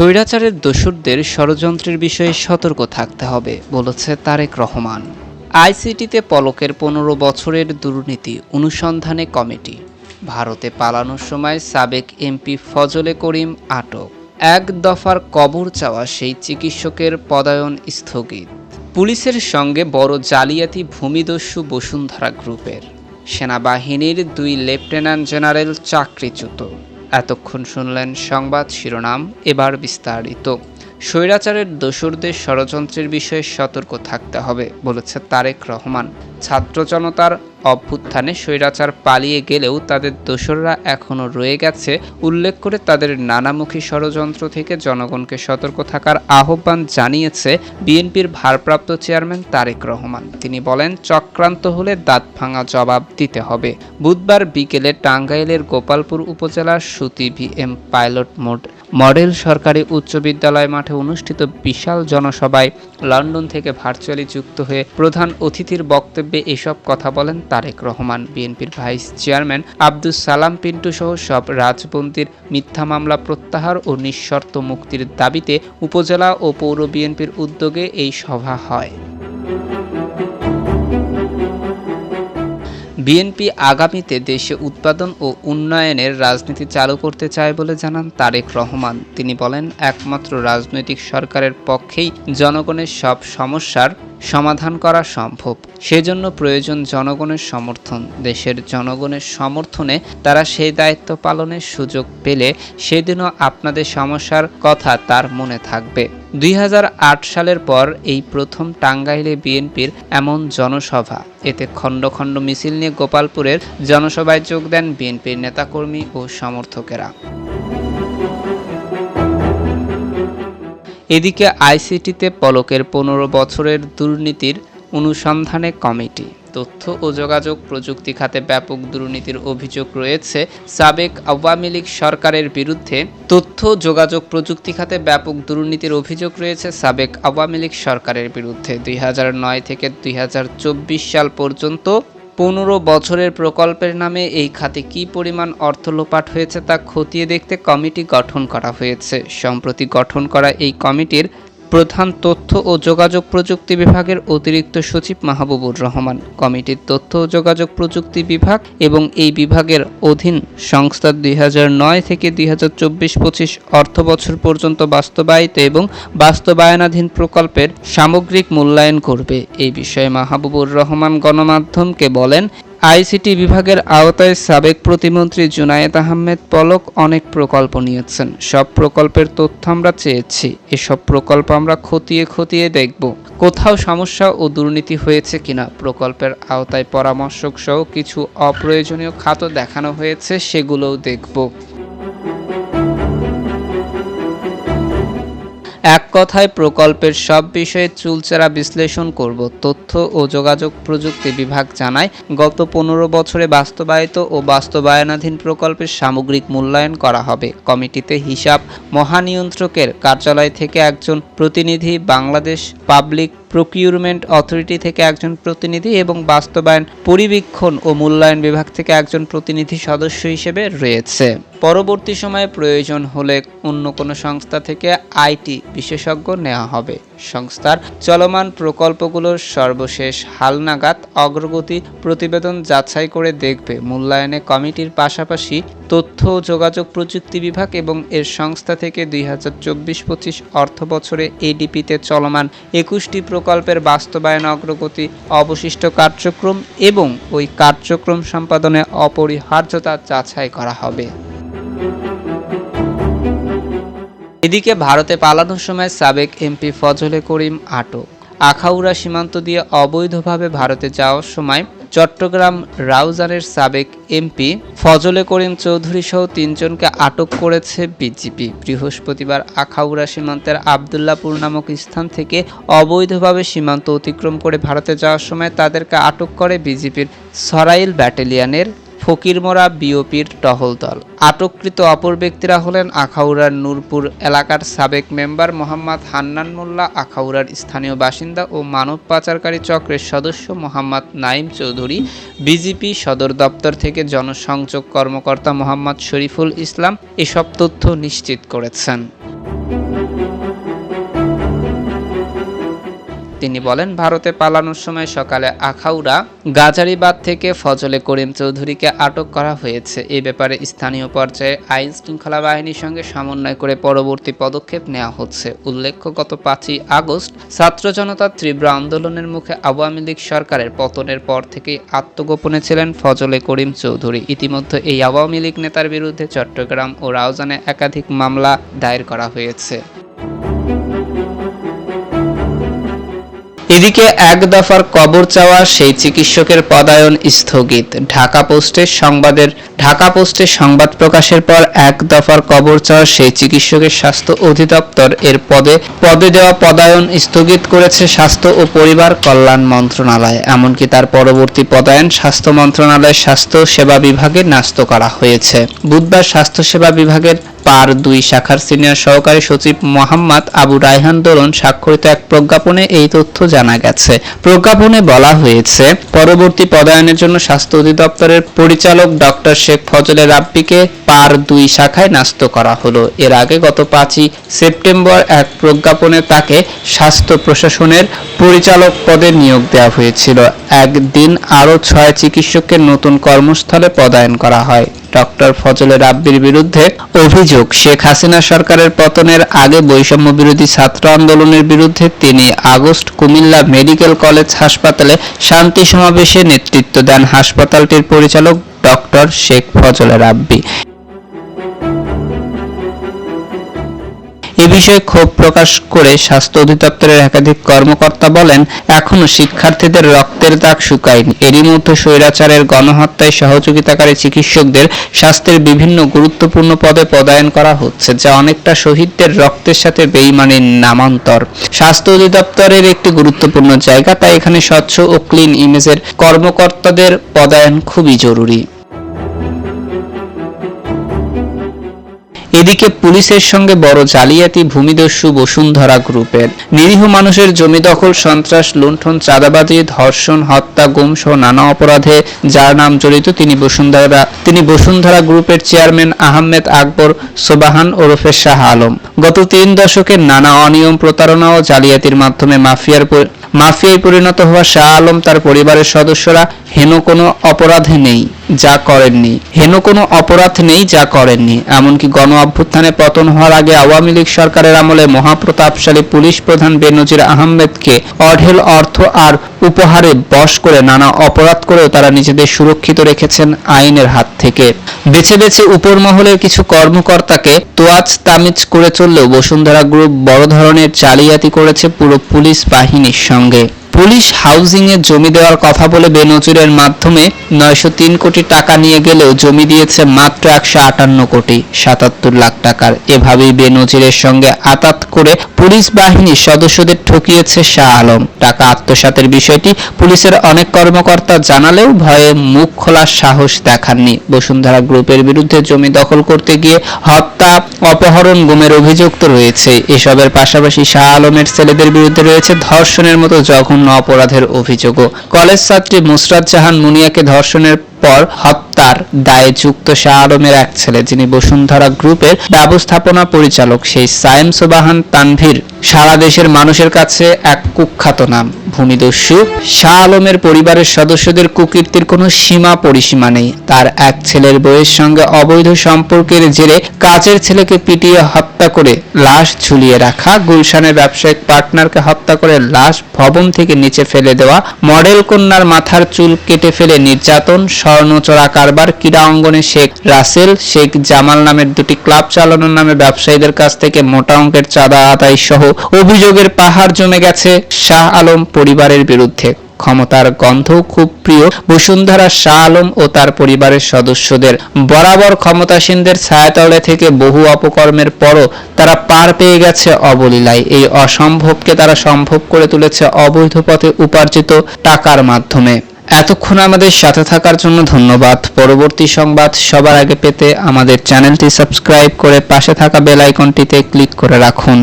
স্বৈরাচারের দোসরদের ষড়যন্ত্রের বিষয়ে সতর্ক থাকতে হবে বলেছে তারেক রহমান। আইসিটিতে পলকের ১৫ বছরের দুর্নীতি অনুসন্ধানে কমিটি। ভারতে পালানোর সময় সাবেক এমপি ফজলে করিম আটক। এক দফার কবর চাওয়া সেই চিকিৎসকের পদায়ন স্থগিত। পুলিশের সঙ্গে বড় জালিয়াতি ভূমিদস্যু বসুন্ধরা গ্রুপের। সেনাবাহিনীর ২ লেফটেন্যান্ট জেনারেল চাকরিচ্যুত। এতক্ষণ শুনলেন সংবাদ শিরোনাম, এবার বিস্তারিত। স্বৈরাচারের দোসরদের ষড়যন্ত্রের বিষয়ে সতর্ক থাকতে হবে বলেছে তারেক রহমান। ছাত্র জনতার অভ্যুত্থানে স্বৈরাচার পালিয়ে গেলেও তাদের দোসররা এখনও রয়ে গেছে উল্লেখ করে তাদের নানামুখী ষড়যন্ত্র থেকে জনগণকে সতর্ক থাকার আহ্বান জানিয়েছে বিএনপির ভারপ্রাপ্ত চেয়ারম্যান তারেক রহমান। তিনি বলেন, চক্রান্ত হলে দাঁত ভাঙা জবাব দিতে হবে। বুধবার বিকেলে টাঙ্গাইলের গোপালপুর উপজেলার সুতি ভিএম পাইলট মডেল সরকারি উচ্চ বিদ্যালয় মাঠে অনুষ্ঠিত বিশাল জনসভায় লন্ডন থেকে ভার্চুয়ালি যুক্ত হয়ে প্রধান অতিথির বক্তব্যে এসব কথা বলেন তারেক রহমান। বিএনপির ভাইস চেয়ারম্যান আব্দুস সালাম পিন্টু সহ সব রাজবন্দির মিথ্যা মামলা প্রত্যাহার ও নিঃশর্ত মুক্তির দাবিতে উপজেলা ও পৌর বিএনপির উদ্যোগে এই সভা হয়। বিএনপি আগামীতে দেশে উৎপাদন ও উন্নয়নের রাজনীতি চালু করতে চায় বলে জানান তারেক রহমান। তিনি বলেন, একমাত্র রাজনৈতিক সরকারের পক্ষেই জনগণের সব সমস্যার সমাধান করা সম্ভব। সেজন্য প্রয়োজন জনগণের সমর্থন। দেশের জনগণের সমর্থনে তারা সেই দায়িত্ব পালনের সুযোগ পেলে সেদিনও আপনাদের সমস্যার কথা তার মনে থাকবে। ২০০৮ সালের পর এই প্রথম টাঙ্গাইলে বিএনপির এমন জনসভা। এতে খণ্ড খণ্ড মিছিল নিয়ে গোপালপুরের জনসভায় যোগ দেন বিএনপির নেতাকর্মী ও সমর্থকেরা। এদিকে আইসিটিতে পলকের ১৫ বছরের দুর্নীতির অনুসন্ধানে কমিটি। তথ্য ও যোগাযোগ প্রযুক্তি খাতে ব্যাপক দুর্নীতির অভিযোগ রয়েছে সাবেক আওয়ামী লীগ সরকারের বিরুদ্ধে। তথ্য যোগাযোগ প্রযুক্তি খাতে ব্যাপক দুর্নীতির অভিযোগ রয়েছে সাবেক আওয়ামী লীগ সরকারের বিরুদ্ধে। ২০০৯ থেকে ২০২৪ সাল পর্যন্ত ১৫ বছরের প্রকল্পের নামে এই খাতে কী পরিমাণ অর্থ লোপাট হয়েছে তা খতিয়ে দেখতে কমিটি গঠন করা হয়েছে। সম্প্রতি গঠন করা এই কমিটির প্রধান তথ্য ও যোগাযোগ প্রযুক্তি বিভাগের অতিরিক্ত সচিব মাহবুবুর রহমান। কমিটির তথ্য ও যোগাযোগ প্রযুক্তি বিভাগ এবং এই বিভাগের অধীন সংস্থা ২০০৯ থেকে ২০২৪-২৫ অর্থবছর পর্যন্ত বাস্তবায়িত এবং বাস্তবায়নাধীন প্রকল্পের সামগ্রিক মূল্যায়ন করবে। এই বিষয়ে মাহবুবুর রহমান গণমাধ্যমকে বলেন, আইসিটি বিভাগের আওতায় সাবেক প্রতিমন্ত্রী জুনায়েদ আহমেদ পলক অনেক প্রকল্প নিয়েছেন। সব প্রকল্পের তথ্য আমরা চেয়েছি। এসব প্রকল্প আমরা খতিয়ে দেখব কোথাও সমস্যা ও দুর্নীতি হয়েছে কিনা। প্রকল্পের আওতায় পরামর্শক সহ কিছু অপ্রয়োজনীয় খাত দেখানো হয়েছে, সেগুলোও দেখব। এক কথায় প্রকল্পের সব বিষয়ে চুলচেরা বিশ্লেষণ করব। তথ্য ও যোগাযোগ প্রযুক্তি বিভাগ জানায়, গত ১৫ বছরে বাস্তবায়িত ও বাস্তবায়নাধীন প্রকল্পের সামগ্রিক মূল্যায়ন করা হবে। কমিটিতে হিসাব মহানিয়ন্ত্রকের কার্যালয় থেকে একজন প্রতিনিধি, বাংলাদেশ পাবলিক প্রকিউরমেন্ট অথরিটি থেকে একজন প্রতিনিধি এবং বাস্তবায়ন পরিবীক্ষণ ও মূল্যায়ন বিভাগ থেকে একজন প্রতিনিধি সদস্য হিসেবে রয়েছে। পরবর্তী সময়ে প্রয়োজন হলে অন্য কোনো সংস্থা থেকে আইটি বিশেষজ্ঞ নেওয়া হবে। সংস্থার চলমান প্রকল্পগুলোর সর্বশেষ হালনাগাদ অগ্রগতি প্রতিবেদন যাচাই করে দেখবে। মূল্যায়নে কমিটির পাশাপাশি তথ্য ও যোগাযোগ প্রযুক্তি বিভাগ এবং এর সংস্থা থেকে ২০২৪-২৫ অর্থবছরে এডিপিতে চলমান ২১টি প্রকল্পের বাস্তবায়ন অগ্রগতি, অবশিষ্ট কার্যক্রম এবং ওই কার্যক্রম সম্পাদনে অপরিহার্যতা যাচাই করা হবে। এদিকে ভারতে পালানোর সময় সাবেক এমপি ফজলে করিম আটক। আখাউড়া সীমান্ত দিয়ে অবৈধভাবে ভারতে যাওয়ার সময় চট্টগ্রাম রাউজানের সাবেক এমপি ফজলে করিম চৌধুরী সহ ৩ জনকে আটক করেছে বিজিবি। বৃহস্পতিবার আখাউড়া সীমান্তের আবদুল্লাপুর নামক স্থান থেকে অবৈধভাবে সীমান্ত অতিক্রম করে ভারতে যাওয়ার সময় তাদেরকে আটক করে বিজিবির সরাইল ব্যাটালিয়নের ফকিরমোড়া বিওপির টহল দল। আটককৃত অপর ব্যক্তিরা হলেন আখাউড়ার নূরপুর এলাকার সাবেক মেম্বার মোহাম্মদ হান্নান মোল্লা, আখাউড়ার স্থানীয় বাসিন্দা ও মানব পাচারকারী চক্রের সদস্য মোহাম্মদ নাইম চৌধুরী। বিজিপি সদর দপ্তর থেকে জনসংযোগ কর্মকর্তা মোহাম্মদ শরীফুল ইসলাম এসব তথ্য নিশ্চিত করেছেন। তিনি বলেন, ভারতে পালানোর সময় সকালে আখাউড়া গাজারিবাদ থেকে ফজলে করিম চৌধুরীকে আটক করা হয়েছে। এ ব্যাপারে স্থানীয় পর্যায়ে আইন শৃঙ্খলা বাহিনীর সঙ্গে সমন্বয় করে পরবর্তী পদক্ষেপ নেওয়া হচ্ছে। উল্লেখ্য, গত 5ই আগস্ট ছাত্র জনতার তীব্র আন্দোলনের মুখে আওয়ামী লীগ সরকারের পতনের পর থেকেই আত্মগোপনে ছিলেন ফজলে করিম চৌধুরী। ইতিমধ্যে এই আওয়ামী লীগ নেতার বিরুদ্ধে চট্টগ্রাম ও রাউজানে একাধিক মামলা দায়ের করা হয়েছে। এদিকে এক দফার কবর চাওয়া সেই চিকিৎসকের পদায়ন স্থগিত। ঢাকা পোস্টের সংবাদ প্রকাশের পর এক দফার কবর চাওয়া সেই চিকিৎসকের স্বাস্থ্য অধিদপ্তর এর পদে দেওয়া পদায়ন স্থগিত করেছে স্বাস্থ্য ও পরিবার কল্যাণ মন্ত্রণালয়। এমনকি তার পরবর্তী পদায়ন স্বাস্থ্য মন্ত্রণালয়ের স্বাস্থ্য সেবা বিভাগে ন্যস্ত করা হয়েছে। বুধবার স্বাস্থ্য সেবা বিভাগের পার 2 শাখার সিনিয়র সহকারী সচিব মোহাম্মদ আবু রায়হান দোলন স্বাক্ষরিত এক প্রজ্ঞাপনে এই তথ্য জানা গেছে। প্রজ্ঞাপনে বলা হয়েছে, পরবর্তী পদায়নের জন্য স্বাস্থ্য অধিদপ্তরের পরিচালক ডক্টর শেখ ফজলে রাব্বিকে পার 2 শাখায় ন্যস্ত করা হলো। এর আগে গত 5ই সেপ্টেম্বর এক প্রজ্ঞাপনে তাকে স্বাস্থ্য প্রশাসনের পরিচালক পদে নিয়োগ দেওয়া হয়েছিল। একদিন আরও 6 চিকিৎসককে নতুন কর্মস্থলে পদায়ন করা হয়। ডক্টর ফজলে রাব্বির বিরুদ্ধে অভিযোগ, শেখ হাসিনা সরকারের পতনের আগে বৈষম্য বিরোধী ছাত্র আন্দোলনের বিরুদ্ধে 3 আগস্ট কুমিল্লা মেডিকেল কলেজ হাসপাতালে শান্তি সমাবেশে নেতৃত্ব দেন হাসপাতালটির পরিচালক ডক্টর শেখ ফজলে রাব্বি। এ বিষয়ে ক্ষোভ প্রকাশ করে স্বাস্থ্য অধিদপ্তরের একাধিক কর্মকর্তা বলেন, এখনো শিক্ষার্থীদের রক্তের দাগ শুকায়নি। এরই মধ্যে স্বৈরাচারের গণহত্যায় সহযোগিতাকারী চিকিৎসকদের স্বাস্থ্যের বিভিন্ন গুরুত্বপূর্ণ পদে পদায়ন করা হচ্ছে, যা অনেকটা শহীদদের রক্তের সাথে বেইমানির নামান্তর। স্বাস্থ্য অধিদপ্তরের একটি গুরুত্বপূর্ণ জায়গা, তাই এখানে স্বচ্ছ ও ক্লিন ইমেজের কর্মকর্তাদের পদায়ন খুবই জরুরি। এদিকে পুলিশের সঙ্গে বড় জালিয়াতি ভূমিদস্যু বসুন্ধরা গ্রুপের। নিরীহ মানুষের জমি দখল, সন্ত্রাস, লুণ্ঠন, চাঁদাবাজি, ধর্ষণ, হত্যা, গুম সহ নানা অপরাধে যার নাম জড়িত তিনি বসুন্ধরা গ্রুপের চেয়ারম্যান আহমেদ আকবর সোবাহান ওরফে শাহ আলম। গত 3 দশকের নানা অনিয়ম, প্রতারণা ও জালিয়াতির মাধ্যমে মাফিয়ায় পরিণত হওয়া শাহ আলম তার পরিবারের সদস্যরা হেন কোনো অপরাধ নেই যা করেননি। এমনকি গণ অভ্যুত্থানে পতন হওয়ার আগে আওয়ামী লীগ সরকারের আমলে মহাপ্রতাপশালী পুলিশ প্রধান বেনজির আহমেদকে অঢেল অর্থ আর উপহারে বশ করে নানা অপরাধ করেও তারা নিজেদের সুরক্ষিত রেখেছেন আইনের হাত থেকে। বেছে বেছে উপর মহলের কিছু কর্মকর্তাকে তোয়াজ তামিজ করে চললেও বসুন্ধরা গ্রুপ বড় ধরনের জালিয়াতি করেছে পুরো পুলিশ বাহিনীর সঙ্গে। পুলিশ হাউজিংয়ে জমি দেওয়ার কথা বলে বেনজিরের মাধ্যমে 903 কোটি টাকা নিয়ে গেলেও জমি দিয়েছে মাত্র 158 কোটি 77 লাখ টাকার। এভাবেই বেনজিরের সঙ্গে আতাত করে পুলিশ বাহিনীর সদস্যদের ঠকিয়েছে শাহ আলম। টাকা আত্মসাতের বিষয়টি পুলিশের অনেক কর্মকর্তা জানালেও ভয়ে মুখ খোলার সাহস দেখাননি। বসুন্ধরা গ্রুপের বিরুদ্ধে জমি দখল করতে গিয়ে হত্যা, অপহরণ, গুমের অভিযোগ তো রয়েছে। এসবের পাশাপাশি শাহ আলমের ছেলেদের বিরুদ্ধে রয়েছে ধর্ষণের মতো জঘন্য অপরাধের অভিযোগও। কলেজ ছাত্রী মুসরাত জাহান মুনিয়াকে ধর্ষণের পর হত্যার দায়ে যুক্ত শাহ আলমের এক ছেলে, যিনি বসুন্ধরা গ্রুপের ব্যবস্থাপনা পরিচালক, সেই সায়েম সোবাহান তানভীর সারা দেশের মানুষের কাছে এক কুখ্যাত নাম। ভূমিদস্যু শাহ আলমের পরিবারের সদস্যদের কুকীর্তির কোনো সীমা পরিসীমা নেই। তার এক ছেলের বউয়ের সঙ্গে অবৈধ সম্পর্কের জেরে কাজের ছেলেকে পিটিয়ে হত্যা করে লাশ ঝুলিয়ে রাখা, গুলশানের ব্যবসায়িক পার্টনারকে হত্যা করে লাশ ভবন থেকে নিচে ফেলে দেওয়া, মডেল কন্যার মাথার চুল কেটে ফেলে নির্যাতন, স্বর্ণচোরা কারবার, ক্রীড়া অঙ্গনে শেখ রাসেল, শেখ জামাল নামের 2টি ক্লাব চালানোর নামে ব্যবসায়ীদের কাছ থেকে মোটা অঙ্কের চাঁদা আদায় সহ অভিযোগের পাহাড় জমে গেছে শাহ আলম পরিবারের বিরুদ্ধে। ক্ষমতার গন্ধও খুব প্রিয় বসুন্ধরা শাহ আলম ও তার পরিবারের সদস্যদের। বরাবর ক্ষমতাসীনদের ছায়াতলে থেকে বহু অপকর্মের পরও তারা পার পেয়ে গেছে অবলীলায়। এই অসম্ভবকে তারা সম্ভব করে তুলেছে অবৈধ পথে উপার্জিত টাকার মাধ্যমে। এতক্ষণ আমাদের সাথে থাকার জন্য ধন্যবাদ। পরবর্তী সংবাদ সবার আগে পেতে আমাদের চ্যানেলটি সাবস্ক্রাইব করে পাশে থাকা বেল আইকনটিতে ক্লিক করে রাখুন।